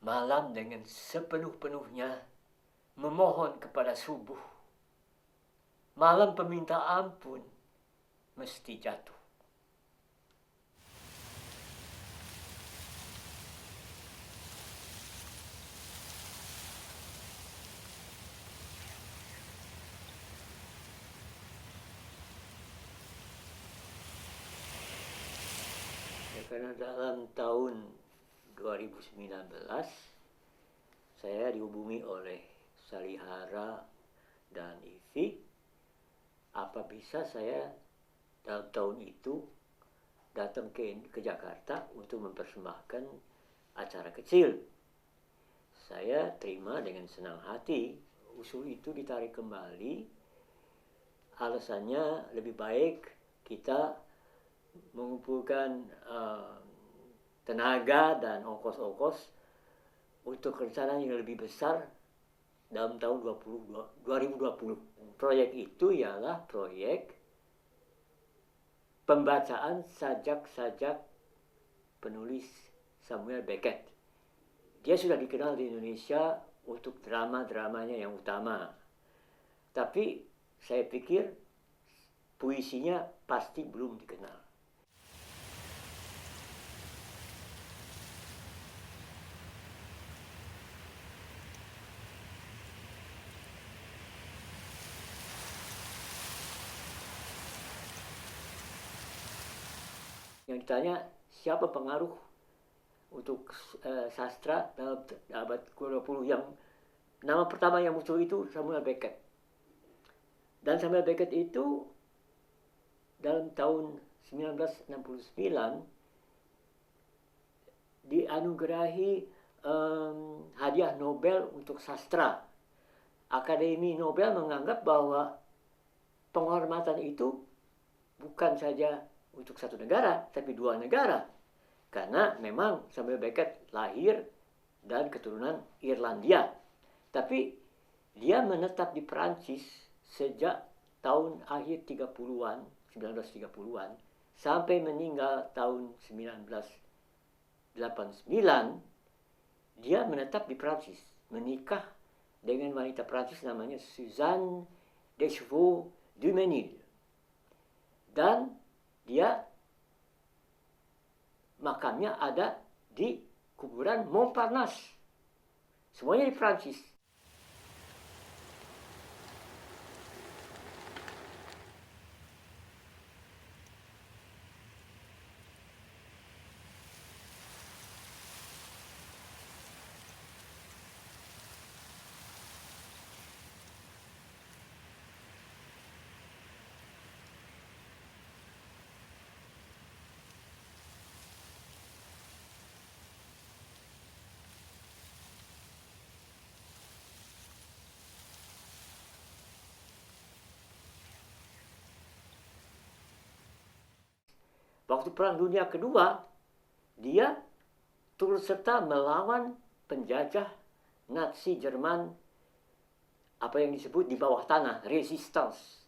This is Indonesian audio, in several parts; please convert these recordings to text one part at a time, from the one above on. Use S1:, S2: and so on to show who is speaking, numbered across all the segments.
S1: malam dengan sepenuh-penuhnya memohon kepada subuh. Malam peminta ampun mesti jatuh. Karena dalam tahun 2019 saya dihubungi oleh Salihara dan Ivi, apa bisa saya dalam tahun itu datang ke Jakarta untuk mempersembahkan acara kecil. Saya terima dengan senang hati. Usul itu ditarik kembali. Alasannya lebih baik kita mengumpulkan tenaga dan ongkos-ongkos untuk rencana yang lebih besar dalam tahun 2020. Proyek itu ialah proyek pembacaan sajak-sajak penulis Samuel Beckett. Dia sudah dikenal di Indonesia untuk drama-dramanya yang utama. Tapi saya pikir puisinya pasti belum dikenal. Yang ditanya siapa pengaruh untuk sastra dalam abad ke-20, yang nama pertama yang muncul itu Samuel Beckett. Dan Samuel Beckett itu dalam tahun 1969 dianugerahi hadiah Nobel untuk sastra. Akademi Nobel menganggap bahwa penghormatan itu bukan saja untuk satu negara, tapi dua negara. Karena memang Samuel Beckett lahir dan keturunan Irlandia. Tapi dia menetap di Perancis sejak tahun akhir 30-an, 1930-an, sampai meninggal tahun 1989. Dia menetap di Perancis, menikah dengan wanita Perancis namanya Suzanne Deschaux-Duménil. Dan dia makamnya ada di kuburan Montparnasse. Semuanya di Prancis. Waktu Perang Dunia Kedua, dia turut serta melawan penjajah Nazi Jerman, apa yang disebut di bawah tanah, resistance.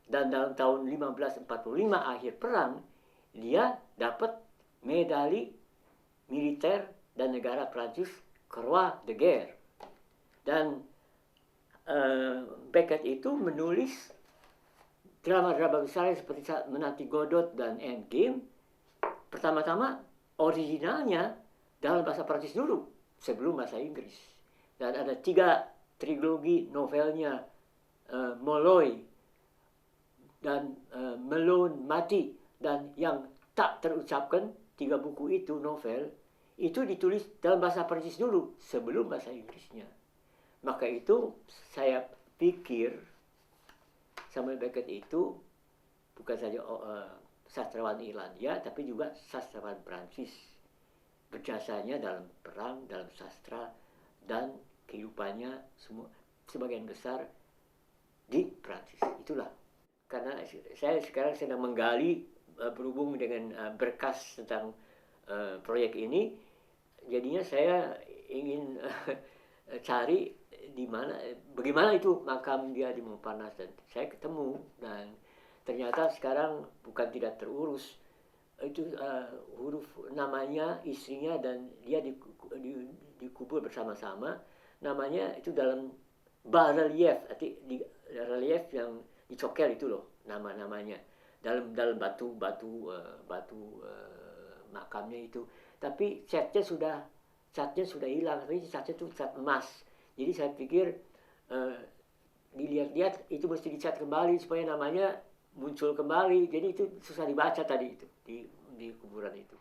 S1: Dan dalam tahun 1545 akhir perang, dia dapat medali militer dan negara Prancis, Croix de Guerre. Dan Beckett itu menulis drama-drama besar seperti Menanti Godot dan Endgame. Pertama-tama originalnya dalam bahasa Prancis dulu, sebelum bahasa Inggris. Dan ada 3 trilogi novelnya, Molloy dan Melon Mati, dan yang tak terucapkan 3 buku itu novel, itu ditulis dalam bahasa Prancis dulu, sebelum bahasa Inggrisnya. Maka itu saya pikir Samuel Beckett itu bukan saja sastrawan Irlandia, tapi juga sastrawan Prancis. Berjasanya dalam perang, dalam sastra, dan kehidupannya semua sebagian besar di Prancis. Itulah. Karena saya sekarang sedang menggali berhubung dengan berkas tentang proyek ini, jadinya saya ingin cari di mana, bagaimana itu makam dia di Montparnasse, dan saya ketemu, dan ternyata sekarang bukan tidak terurus itu huruf namanya istrinya, dan dia di dikubur bersama-sama. Namanya itu dalam bas-relief, arti di relief yang dicokel itu loh nama-namanya. Dalam batu makamnya itu. Tapi catnya sudah hilang, tapi catnya itu cat emas. Jadi saya pikir dilihat-lihat itu mesti dicat kembali supaya namanya muncul kembali. Jadi itu susah dibaca tadi itu di kuburan itu.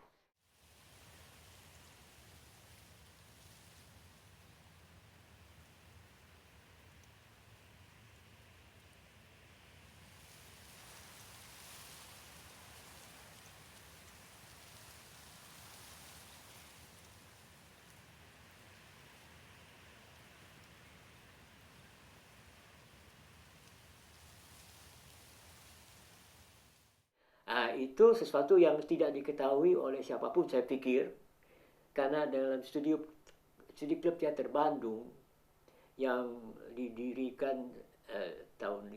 S1: Itu sesuatu yang tidak diketahui oleh siapapun saya pikir, karena dalam studi klub teater Bandung yang didirikan tahun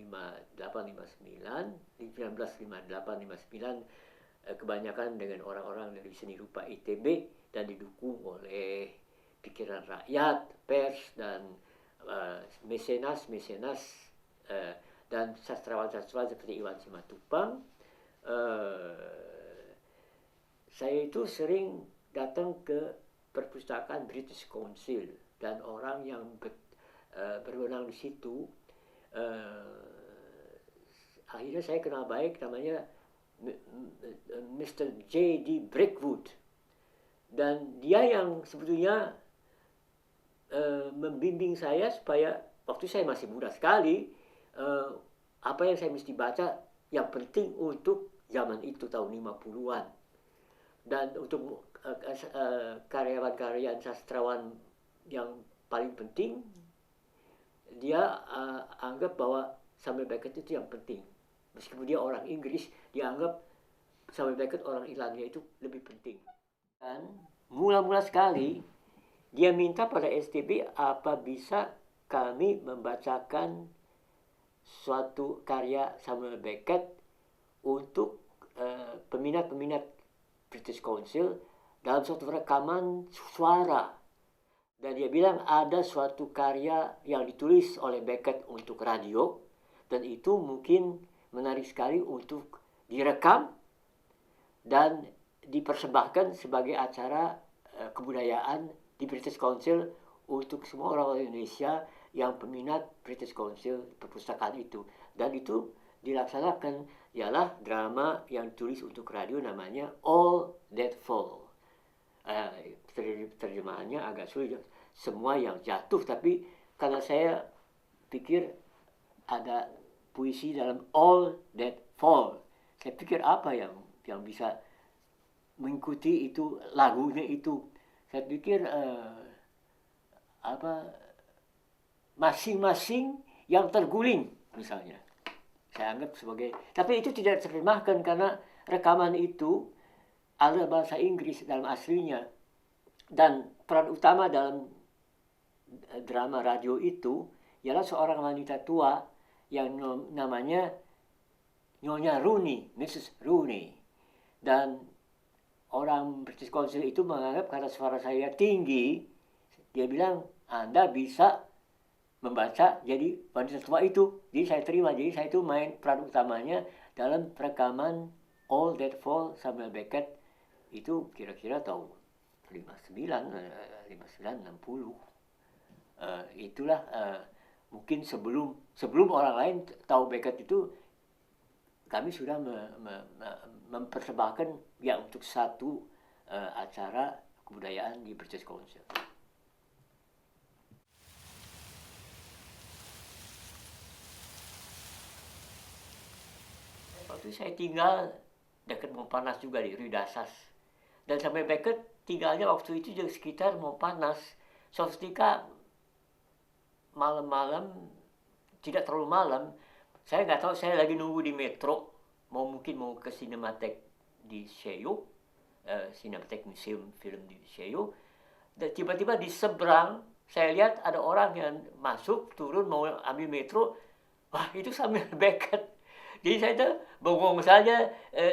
S1: 1958-59 kebanyakan dengan orang-orang dari seni rupa ITB dan didukung oleh pikiran rakyat, pers dan mesenas dan sastrawan-sastrawan seperti Iwan Simatupang. Saya itu sering datang ke perpustakaan British Council dan orang yang berwenang di situ akhirnya saya kenal baik, namanya Mr. J.D. Brickwood, dan dia yang sebetulnya membimbing saya supaya waktu saya masih muda sekali apa yang saya mesti baca yang penting untuk zaman itu tahun 50-an. Dan untuk karyawan-karyawan sastrawan yang paling penting, dia anggap bahwa Samuel Beckett itu yang penting. Meskipun dia orang Inggris, dia anggap Samuel Beckett orang Irlandia itu lebih penting. Dan mula-mula sekali dia minta pada STB apa bisa kami membacakan suatu karya Samuel Beckett untuk peminat-peminat British Council dalam suatu rekaman suara. Dan dia bilang ada suatu karya yang ditulis oleh Beckett untuk radio, dan itu mungkin menarik sekali untuk direkam dan dipersembahkan sebagai acara kebudayaan di British Council untuk semua orang Indonesia yang peminat British Council perpustakaan itu. Dan itu dilaksanakan ialah drama yang ditulis untuk radio namanya All That Fall. Terjemahannya agak sulit, semua yang jatuh, tapi karena saya pikir ada puisi dalam All That Fall, saya pikir apa yang bisa mengikuti itu lagunya itu. Saya pikir masing-masing yang terguling misalnya. Saya anggap sebagai, tapi itu tidak terjemahkan karena rekaman itu ada bahasa Inggris dalam aslinya, dan peran utama dalam drama radio itu ialah seorang wanita tua yang namanya Nyonya Rooney, Mrs. Rooney, dan orang British Council itu menganggap karena suara saya tinggi, dia bilang Anda bisa membaca jadi wanita tua itu. Jadi saya terima, jadi saya itu main peran utamanya dalam rekaman All That Fall Samuel Beckett itu kira-kira tahun 59-60. Itulah mungkin sebelum orang lain tahu Beckett itu, kami sudah mempersembahkan ya untuk satu acara kebudayaan di British Council. Waktu saya tinggal dekat Montparnasse juga di Rue d'Assas, dan sampai Beckett tinggalnya waktu itu di sekitar Montparnasse. Suatu ketika malam-malam, tidak terlalu malam, saya nggak tahu, saya lagi nunggu di metro, mungkin mau ke Cinematheque di Chaillot, Cinematheque Museum Film di Chaillot, dan tiba-tiba di seberang saya lihat ada orang yang masuk turun mau ambil metro. Wah, itu Samuel Beckett. Jadi saya tuh bengong saja,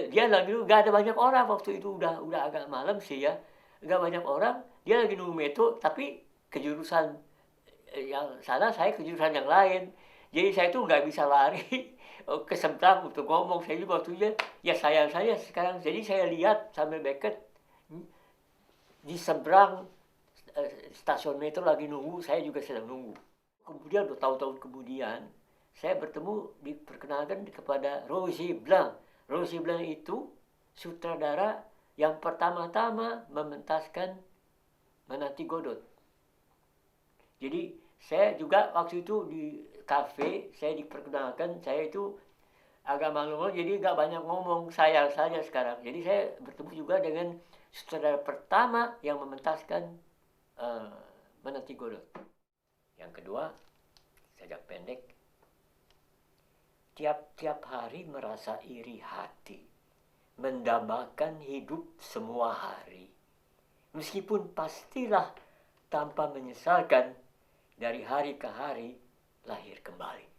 S1: dia lagi nggak ada banyak orang waktu itu, udah agak malam sih ya. nggak banyak orang, dia lagi nunggu metro, tapi kejurusan yang sana, saya kejurusan yang lain. Jadi saya tuh nggak bisa lari ke seberang untuk ngomong. Saya juga waktu itu, ya sayang saya sekarang. Jadi saya lihat sambil Beckett di seberang stasiun metro lagi nunggu, saya juga sedang nunggu. Kemudian bertahun-tahun kemudian, saya diperkenalkan kepada Roger Blanc. Roger Blanc itu sutradara yang pertama-tama mementaskan Menanti Godot. Jadi saya juga waktu itu di kafe, saya diperkenalkan, saya itu agak malu, jadi nggak banyak ngomong, saya saja sekarang. Jadi saya bertemu juga dengan sutradara pertama yang mementaskan Menanti Godot. Yang kedua, sajak pendek, tiap-tiap hari merasa iri hati, mendambakan hidup semua hari. Meskipun pastilah tanpa menyesalkan, dari hari ke hari lahir kembali.